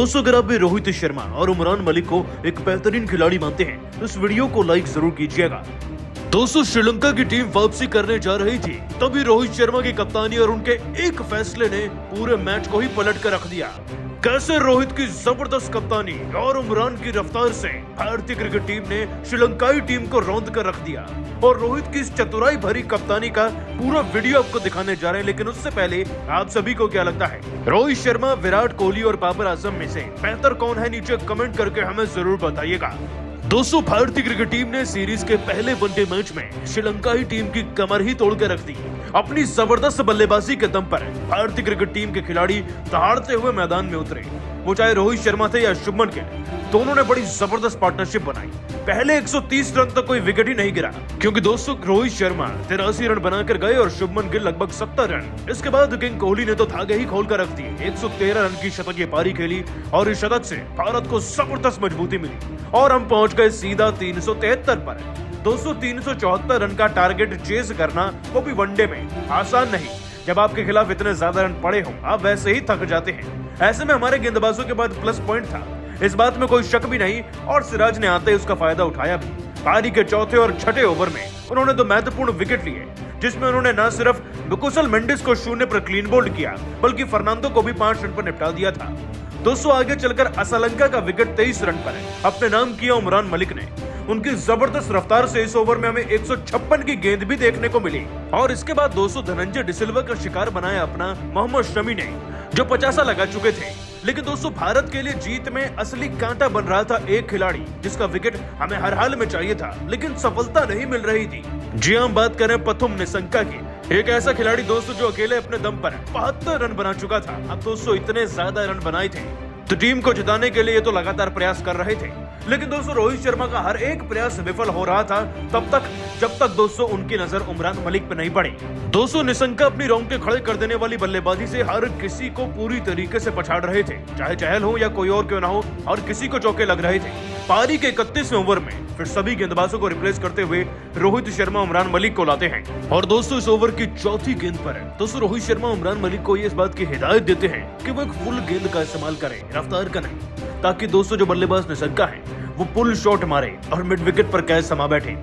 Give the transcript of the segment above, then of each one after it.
दोस्तों, अगर आप भी रोहित शर्मा और उमरान मलिक को एक बेहतरीन खिलाड़ी मानते हैं तो इस वीडियो को लाइक जरूर कीजिएगा। दोस्तों, श्रीलंका की टीम वापसी करने जा रही थी, तभी रोहित शर्मा की कप्तानी और उनके एक फैसले ने पूरे मैच को ही पलट कर रख दिया। कैसे रोहित की जबरदस्त कप्तानी और उमरान की रफ्तार से भारतीय क्रिकेट टीम ने श्रीलंकाई टीम को रौंद कर रख दिया और रोहित की इस चतुराई भरी कप्तानी का पूरा वीडियो आपको दिखाने जा रहे हैं। लेकिन उससे पहले आप सभी को क्या लगता है, रोहित शर्मा, विराट कोहली और बाबर आजम में से बेहतर कौन है? नीचे कमेंट करके हमें जरूर बताइएगा। दोस्तों, भारतीय क्रिकेट टीम ने सीरीज के पहले वनडे मैच में श्रीलंकाई टीम की कमर ही तोड़ कर रख दी। अपनी जबरदस्त बल्लेबाजी के दम पर भारतीय क्रिकेट टीम के खिलाड़ी दहाड़ते हुए मैदान में उतरे। वो चाहे रोहित शर्मा थे या शुभमन गिल, दोनों ने बड़ी जबरदस्त पार्टनरशिप बनाई। पहले 130 रन तक कोई विकेट ही नहीं गिरा, क्योंकि दोस्तों रोहित शर्मा 83 रन बनाकर गए और शुभमन गिल लगभग 70 रन। इसके बाद किंग कोहली ने तो धागे ही खोल कर रख दिए। 113 रन की शतकीय पारी खेली और इस शतक से भारत को जबरदस्त मजबूती मिली और हम पहुंच गए सीधा 373 पर। दोस्तों, 374 रन का टारगेट चेज करना, वो भी वनडे में, आसान नहीं। जब आपके खिलाफ इतने ज्यादा रन पड़े हों, आप वैसे ही थक जाते हैं। ऐसे में हमारे गेंदबाजों के बाद प्लस पॉइंट था, इस बात में कोई शक भी नहीं, और सिराज ने आते ही उसका फायदा उठाया भी। पारी के चौथे और छठे ओवर में उन्होंने दो महत्वपूर्ण विकेट लिए, जिसमें उन्होंने न सिर्फ कुशल मेंडिस को शून्य पर क्लीन बोल्ड किया, बल्कि फर्नांडो को भी 5 रन पर निपटा दिया था। दोस्तों, आगे चलकर असलंका का विकेट 23 रन पर अपने नाम किया उमरान मलिक ने। उनकी जबरदस्त रफ्तार से इस ओवर में हमें 156 की गेंद भी देखने को मिली। और इसके बाद दोस्तों, धनंजय डिसिल्वा का शिकार बनाया अपना मोहम्मद शमी ने, जो 50 लगा चुके थे। लेकिन दोस्तों, भारत के लिए जीत में असली कांटा बन रहा था एक खिलाड़ी, जिसका विकेट हमें हर हाल में चाहिए था, लेकिन सफलता नहीं मिल रही थी। जी हम बात करें प्रथम निशंका की, एक ऐसा खिलाड़ी दोस्तों जो अकेले अपने दम पर 72 रन बना चुका था। अब दोस्तों, इतने ज्यादा रन बनाए थे तो टीम को जिताने के लिए तो लगातार प्रयास कर रहे थे। लेकिन दोस्तों, रोहित शर्मा का हर एक प्रयास विफल हो रहा था तब तक, जब तक दोस्तों उनकी नजर उमरान मलिक पर नहीं पड़ी। दोस्तों, निशंका अपनी रोंगटे खड़े कर देने वाली बल्लेबाजी से हर किसी को पूरी तरीके से पछाड़ रहे थे, चाहे चहल हो या कोई और क्यों ना हो, और किसी को चौके लग रहे थे। पारी के 31वें ओवर में फिर सभी गेंदबाजों को रिप्लेस करते हुए रोहित शर्मा उमरान मलिक को लाते हैं। और दोस्तों, इस ओवर की चौथी गेंद पर दोस्तों रोहित शर्मा उमरान मलिक को इस बात की हिदायत देते हैं कि वो एक फुल गेंद का इस्तेमाल करें, रफ्तार का नहीं, ताकि दोस्तों जो बल्लेबाज निशंका है वो पुल शॉट मारे और मिड विकेट पर कैच समा बैठे।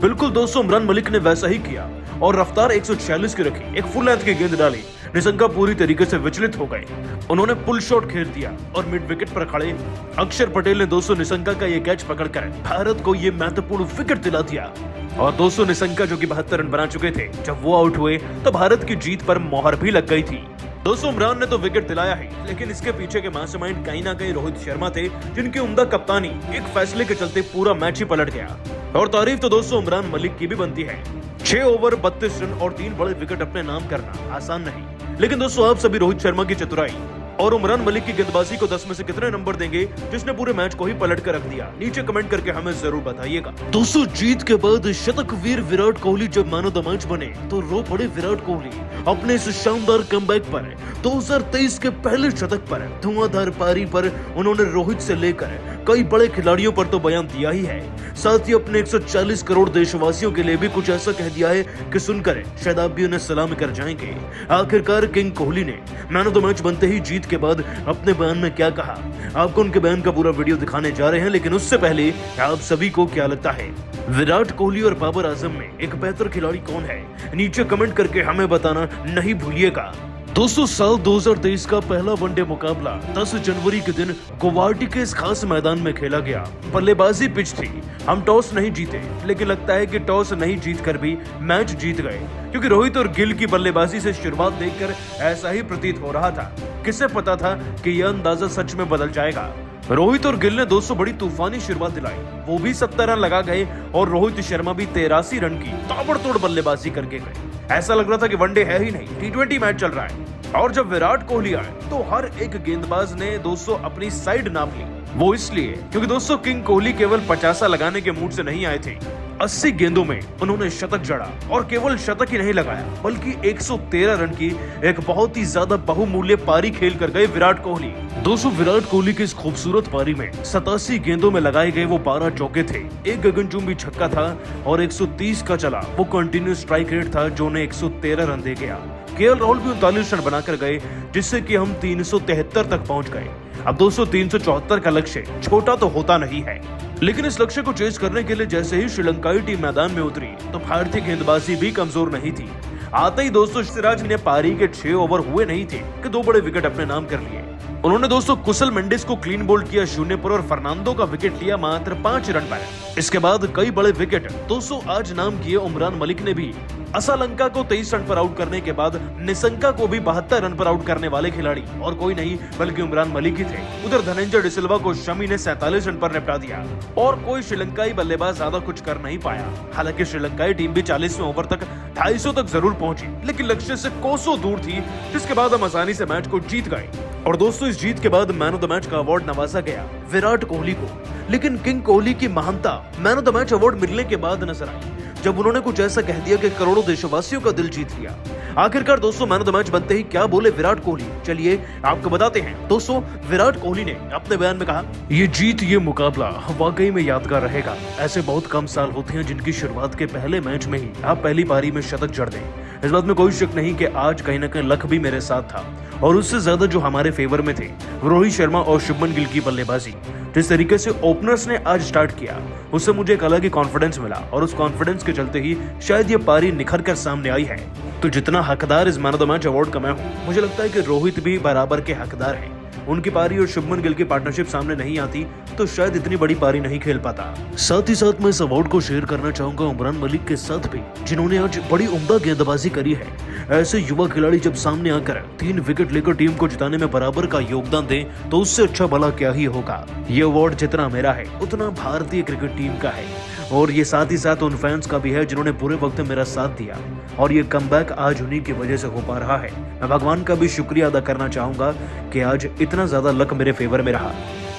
बिल्कुल दोस्तों, उमरान मलिक ने वैसा ही किया और रफ्तार 146 की रखी, एक फुल लेंथ की गेंद डाली। निशंका पूरी तरीके से विचलित हो गए, उन्होंने पुल शॉट खेल दिया और मिड विकेट पर खड़े अक्षर पटेल ने दोस्तों निशंका का ये कैच पकड़कर भारत को ये महत्वपूर्ण विकेट दिला दिया। और दोस्तों, निशंका जो कि 72 रन बना चुके थे, जब वो आउट हुए तो भारत की जीत पर मोहर भी लग गई थी। दोस्तों, उमरान ने तो विकेट दिलाया ही, लेकिन इसके पीछे के मास्टरमाइंड कहीं ना कहीं रोहित शर्मा थे, जिनकी उम्दा कप्तानी एक फैसले के चलते पूरा मैच ही पलट गया। और तारीफ तो दोस्तों उमरान मलिक की भी बनती है। 6 ओवर 32 रन और 3 बड़े विकेट अपने नाम करना आसान नहीं। लेकिन दोस्तों, आप सभी रोहित शर्मा की चतुराई और उमरान मलिक की गेंदबाजी को 10 में से कितने नंबर देंगे, जिसने पूरे मैच को ही पलट कर रख दिया? नीचे कमेंट करके हमें जरूर बताइएगा। दोस्तों, जीत के बाद शतक वीर विराट कोहली जब मैन ऑफ द मैच बने तो रो पड़े विराट कोहली अपने इस शानदार कमबैक पर। 2023 के पहले शतक पर धुआंधार पारी पर उन्होंने रोहित से लेकर कई बड़े खिलाड़ियों पर तो बयान दिया ही है, साथ ही अपने 140 करोड़ देशवासियों के लिए भी कुछ ऐसा कह दिया है कि सुनकर शायद आप भी उन्हें सलाम कर जाएंगे। आखिरकार किंग कोहली ने मैन ऑफ द मैच बनते ही जीत के बाद अपने बयान में क्या कहा, आपको उनके बयान का पूरा वीडियो दिखाने जा रहे हैं। लेकिन उससे पहले आप सभी को क्या लगता है, विराट कोहली और बाबर आजम में एक बेहतर खिलाड़ी कौन है? नीचे कमेंट करके हमें बताना नहीं भूलिएगा। दोस्तों, साल 2023 का पहला वनडे मुकाबला 10 जनवरी के दिन गुवाहाटी के इस खास मैदान में खेला गया। बल्लेबाजी पिच थी, हम टॉस नहीं जीते, लेकिन लगता है कि टॉस नहीं जीतकर भी मैच जीत गए, क्योंकि रोहित और गिल की बल्लेबाजी से शुरुआत देखकर ऐसा ही प्रतीत हो रहा था। किसे पता था कि यह अंदाजा सच में बदल जाएगा। रोहित और गिल ने दोस्तों बड़ी तूफानी शुरुआत दिलाई, वो भी 70 रन लगा गए और रोहित शर्मा भी 83 रन की ताबड़तोड़ बल्लेबाजी करके गए। ऐसा लग रहा था कि वनडे है ही नहीं, T20 मैच चल रहा है। और जब विराट कोहली आए तो हर एक गेंदबाज ने दोस्तों अपनी साइड नाप ली। वो इसलिए क्योंकि दोस्तों किंग कोहली केवल 50 लगाने के मूड से नहीं आए थे। 80 गेंदों में उन्होंने शतक जड़ा और केवल शतक ही नहीं लगाया, बल्कि 113 रन की एक बहुत ही ज्यादा बहुमूल्य पारी खेल कर गए विराट कोहली। दोस्तों, विराट कोहली की इस खूबसूरत पारी में 87 गेंदों में लगाए गए वो 12 चौके थे, एक गगनचुंबी छक्का था और 130 का चला वो कंटिन्यूस स्ट्राइक रेट था, जो उन्हें 113 रन दे गया। केएल राहुल भी 39 रन बनाकर गए, जिससे कि हम 373 तक पहुंच गए। अब दोस्तों 374 का लक्ष्य छोटा तो होता नहीं है, लेकिन इस लक्ष्य को चेस करने के लिए जैसे ही श्रीलंकाई टीम मैदान में उतरी तो भारतीय गेंदबाजी भी कमजोर नहीं थी। आते ही दोस्तों सिराज ने पारी के 6 ओवर हुए नहीं थे कि 2 बड़े विकेट अपने नाम कर लिए। उन्होंने दोस्तों कुशल मेंडिस को क्लीन बोल्ड किया 0 पर और फर्नांडो का विकेट लिया मात्र 5 रन पर। इसके बाद कई बड़े विकेट दोस्तों आज नाम किए उमरान मलिक ने भी। असलंका को 23 रन पर आउट करने के बाद निशंका को भी 72 रन पर आउट करने वाले खिलाड़ी और कोई नहीं बल्कि उमरान मलिक ही थे। उधर धनंजय डिसिल्वा को शमी ने 47 रन पर निपटा दिया और कोई श्रीलंकाई बल्लेबाज ज्यादा कुछ कर नहीं पाया। हालांकि श्रीलंकाई टीम भी 40वें ओवर तक 250 तक जरूर पहुंची, लेकिन लक्ष्य से कोसों दूर थी, जिसके बाद हम आसानी से मैच को जीत गए। और दोस्तों इस जीत के बाद मैन ऑफ द मैच का अवार्ड नवाजा गया विराट कोहली को। लेकिन किंग कोहली की महानता man of the match award मिलने के बाद नजर आई, जब उन्होंने कुछ ऐसा कह दिया कि करोड़ों देशवासियों का दिल जीत लिया। आखिरकार दोस्तों मैन ऑफ द मैच बनते ही क्या बोले विराट कोहली, चलिए आपको बताते हैं। दोस्तों विराट कोहली ने अपने बयान में कहा, ये जीत ये मुकाबला वाकई में यादगार रहेगा। ऐसे बहुत कम साल होते हैं जिनकी शुरुआत के पहले मैच में ही आप पहली पारी में शतक जड़ दें। इस बात में कोई शक नहीं कि आज कहीं ना कहीं लक भी मेरे साथ था, और उससे ज्यादा जो हमारे फेवर में थे रोहित शर्मा और शुभमन गिल की बल्लेबाजी। जिस तरीके से ओपनर्स ने आज स्टार्ट किया उससे मुझे एक अलग ही कॉन्फिडेंस मिला, और उस कॉन्फिडेंस के चलते ही शायद ये पारी निखर कर सामने आई है। तो जितना हकदार इस man of the match award का मैं हूँ, मुझे लगता है कि रोहित भी बराबर के हकदार हैं। उनकी पारी और शुभमन गिल की पार्टनरशिप सामने नहीं आती तो शायद इतनी बड़ी पारी नहीं खेल पाता। साथ ही साथ मैं इस अवार्ड को शेयर करना चाहूंगा उमरान मलिक के साथ भी, जिन्होंने आज बड़ी उम्दा गेंदबाजी करी है। ऐसे युवा खिलाड़ी जब सामने आकर 3 विकेट लेकर टीम को जिताने में बराबर का योगदान दें तो उससे अच्छा भला क्या ही होगा। ये अवार्ड जितना मेरा है उतना भारतीय क्रिकेट टीम का है, और ये साथ ही साथ उन फैंस का भी है जिन्होंने बुरे वक्त में मेरा साथ दिया, और ये कमबैक आज उन्हीं की वजह से हो पा रहा है। मैं भगवान का भी शुक्रिया अदा करना चाहूंगा कि आज इतना ज्यादा लक मेरे फेवर में रहा।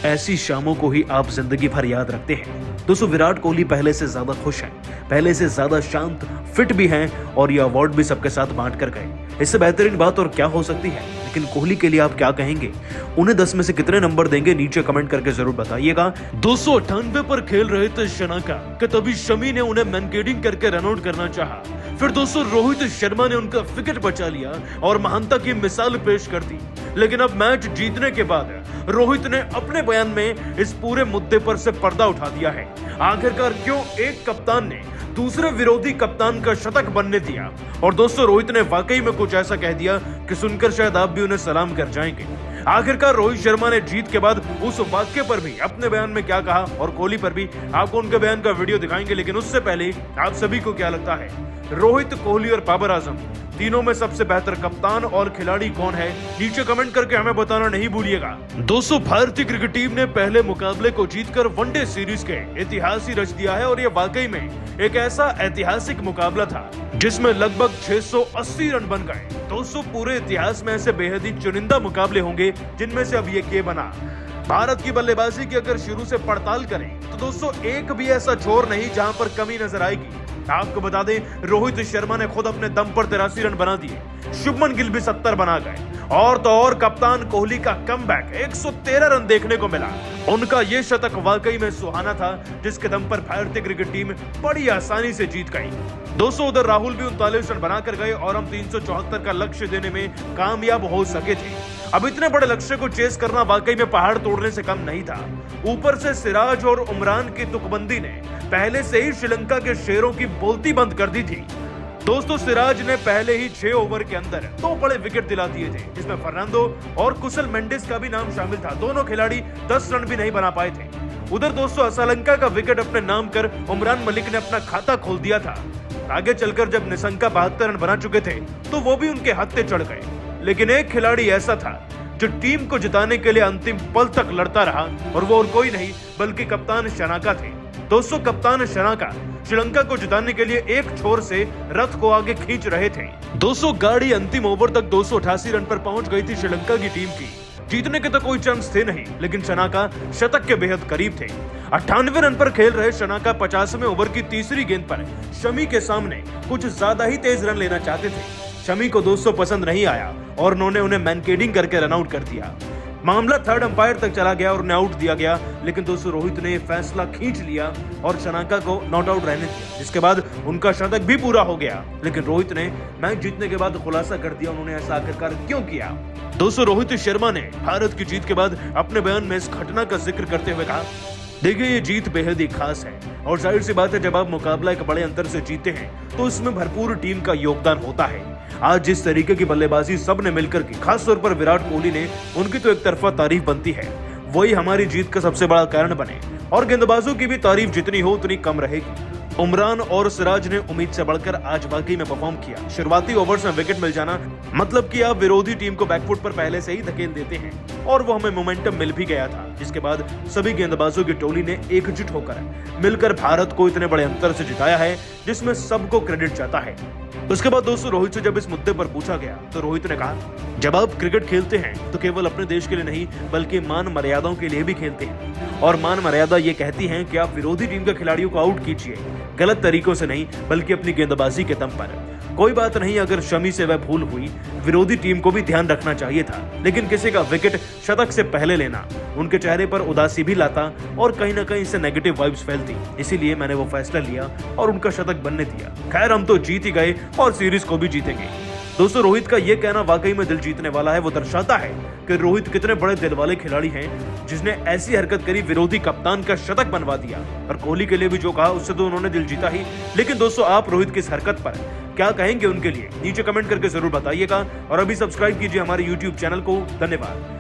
ऐसी शामों को ही आप जिंदगी भर याद रखते हैं। दोस्तों विराट कोहली पहले से ज्यादा खुश हैं, पहले से ज्यादा शांत, फिट भी हैं, और ये अवार्ड भी सबके साथ बांट कर गए। इससे बेहतरीन बात और क्या हो सकती है। लेकिन कोहली के लिए आप क्या कहेंगे, उन्हें 10 में से कितने नंबर देंगे, नीचे कमेंट करके जरूर बताइएगा। 298 पर खेल रहे थे शनाका कि तभी शमी ने उन्हें मैनकेडिंग करके रनआउट करना चाहा। फिर दोस्तों रोहित शर्मा ने उनका विकेट बचा लिया और महानता की मिसाल पेश कर दी। लेकिन अब मैच जीतने के बाद रोहित ने अपने बयान में इस पूरे मुद्दे पर से पर्दा उठा दिया है। आखिरकार क्यों एक कप्तान ने दूसरे विरोधी कप्तान का शतक बनने दिया। और दोस्तों रोहित ने वाकई में कुछ ऐसा कह दिया कि सुनकर शायद आप भी उन्हें सलाम कर जाएंगे। आखिरकार रोहित शर्मा ने जीत के बाद उस वाक्य पर भी अपने बयान में क्या कहा, और कोहली पर भी आपको उनके बयान का वीडियो दिखाएंगे। लेकिन उससे पहले आप सभी को क्या लगता है, रोहित, कोहली और बाबर आजम तीनों में सबसे बेहतर कप्तान और खिलाड़ी कौन है? नीचे कमेंट करके हमें बताना नहीं भूलिएगा। दोस्तों भारतीय क्रिकेट टीम ने पहले मुकाबले को जीतकर वनडे सीरीज के इतिहास ही रच दिया है, और ये वाकई में एक ऐसा ऐतिहासिक मुकाबला था जिसमें लगभग 680 रन बन गए। दोस्तों पूरे इतिहास में ऐसे बेहद ही चुनिंदा मुकाबले होंगे जिनमें से अब ये बना। भारत की बल्लेबाजी की अगर शुरू से पड़ताल करें तो दोस्तों एक भी ऐसा छोर नहीं जहां पर कमी नजर आएगी। आपको बता दें रोहित शर्मा ने खुद अपने दम पर 83 रन बना दिए, शुभमन गिल भी 70 बना गए, और तो और कप्तान कोहली का कमबैक 113 रन देखने को मिला। उनका ये शतक वाकई में सुहाना था, जिसके दम पर भारतीय क्रिकेट टीम बड़ी आसानी से जीत गई। दोस्तों उधर राहुल भी 39 रन बनाकर गए और हम 374 का लक्ष्य देने में कामयाब हो सके थे। अब इतने बड़े लक्ष्य को चेस करना वाकई में पहाड़ तोड़ने से कम नहीं था। ऊपर से सिराज और उमरान की तुकबंदी ने पहले से ही श्रीलंका के शेरों की बोलती बंद कर दी थी। दोस्तों सिराज ने पहले ही 6 ओवर के अंदर 2 बड़े विकेट दिला दिए थे, जिसमें फर्नांडो और कुशल मेंडिस का भी नाम शामिल था। दोनों खिलाड़ी 10 रन भी नहीं बना पाए थे। उधर दोस्तों असलंका का विकेट अपने नाम कर उमरान मलिक ने अपना खाता खोल दिया था। आगे चलकर जब निशंका 72 रन बना चुके थे तो वो भी उनके हत्थे चढ़ गए। लेकिन एक खिलाड़ी ऐसा था जो टीम को जिताने के लिए अंतिम पल तक लड़ता रहा, और वो और कोई नहीं बल्कि कप्तान शनाका थे। दोस्तों कप्तान शनाका श्रीलंका को जिताने के लिए एक छोर से रथ को आगे खींच रहे थे। दोस्तों गाड़ी अंतिम ओवर तक 288 रन पर पहुंच गई थी श्रीलंका की टीम की। जीतने के तो कोई चांस थे नहीं, लेकिन शनाका शतक के बेहद करीब थे। 98 रन पर खेल रहे शनाका 50वें ओवर की तीसरी गेंद पर शमी के सामने कुछ ज्यादा ही तेज रन लेना चाहते थे। शमी को दोस्तों पसंद नहीं आया और उन्होंने उन्हें मैनकेडिंग करके रनआउट कर दिया। मामला थर्ड अंपायर तक चला गया और उन्हें आउट दिया गया, लेकिन दोस्तों रोहित ने फैसला खींच लिया और शनाका को नॉट आउट रहने दिया, जिसके बाद उनका शतक भी पूरा हो गया। लेकिन रोहित ने मैच जीतने के बाद खुलासा कर दिया उन्होंने ऐसा आखिरकार क्यों किया। दोस्तों रोहित शर्मा ने भारत की जीत के बाद अपने बयान में इस घटना का जिक्र करते हुए कहा, देखिए ये जीत बेहद ही खास है और जाहिर सी बात है जब आप मुकाबला एक बड़े अंतर से जीते हैं तो इसमें भरपूर टीम का योगदान होता है। आज जिस तरीके की बल्लेबाजी सबने मिलकर की, खास तौर पर विराट कोहली ने, उनकी तो एक तरफा तारीफ बनती है, वही हमारी जीत का सबसे बड़ा कारण बने और गेंदबाजों की भी तारीफ जितनी हो उतनी कम रहेगी। उमरान और सिराज ने उम्मीद से बढ़कर आज वाकई में परफॉर्म किया। शुरुआती ओवर्स में विकेट मिल जाना मतलब कि आप विरोधी टीम को बैकफुट पर पहले से ही धकेल देते हैं और वो हमें मोमेंटम मिल भी गया था, जिसके बाद सभी गेंदबाजों की टोली ने एकजुट होकर मिलकर भारत को इतने बड़े अंतर से जिताया है, जिसमें सबको क्रेडिट जाता है। उसके बाद दोस्तों रोहित से जब इस मुद्दे पर पूछा गया तो रोहित ने कहा, जब आप क्रिकेट खेलते हैं तो केवल अपने देश के लिए नहीं बल्कि मान मर्यादाओं के लिए भी खेलते हैं और मान मर्यादा ये कहती है कि आप विरोधी टीम के खिलाड़ियों को आउट कीजिए, गलत तरीकों से नहीं बल्कि अपनी गेंदबाजी के दम पर। कोई बात नहीं अगर शमी से वह भूल हुई, विरोधी टीम को भी ध्यान रखना चाहिए था, लेकिन किसी का विकेट शतक से पहले लेना उनके चेहरे पर उदासी भी लाता और कहीं ना कहीं इससे नेगेटिव वाइब्स फैलती, इसीलिए मैंने वो फैसला लिया और उनका शतक बनने दिया। खैर हम तो जीत ही गए और सीरीज को भी जीतेंगे। दोस्तों रोहित का ये कहना वाकई में दिल जीतने वाला है। वो दर्शाता है कि रोहित कितने बड़े दिल वाले खिलाड़ी हैं, जिसने ऐसी हरकत करी, विरोधी कप्तान का शतक बनवा दिया और कोहली के लिए भी जो कहा उससे तो उन्होंने दिल जीता ही। लेकिन दोस्तों आप रोहित की इस हरकत पर क्या कहेंगे उनके लिए, नीचे कमेंट करके जरूर बताइएगा और अभी सब्सक्राइब कीजिए हमारे YouTube चैनल को। धन्यवाद।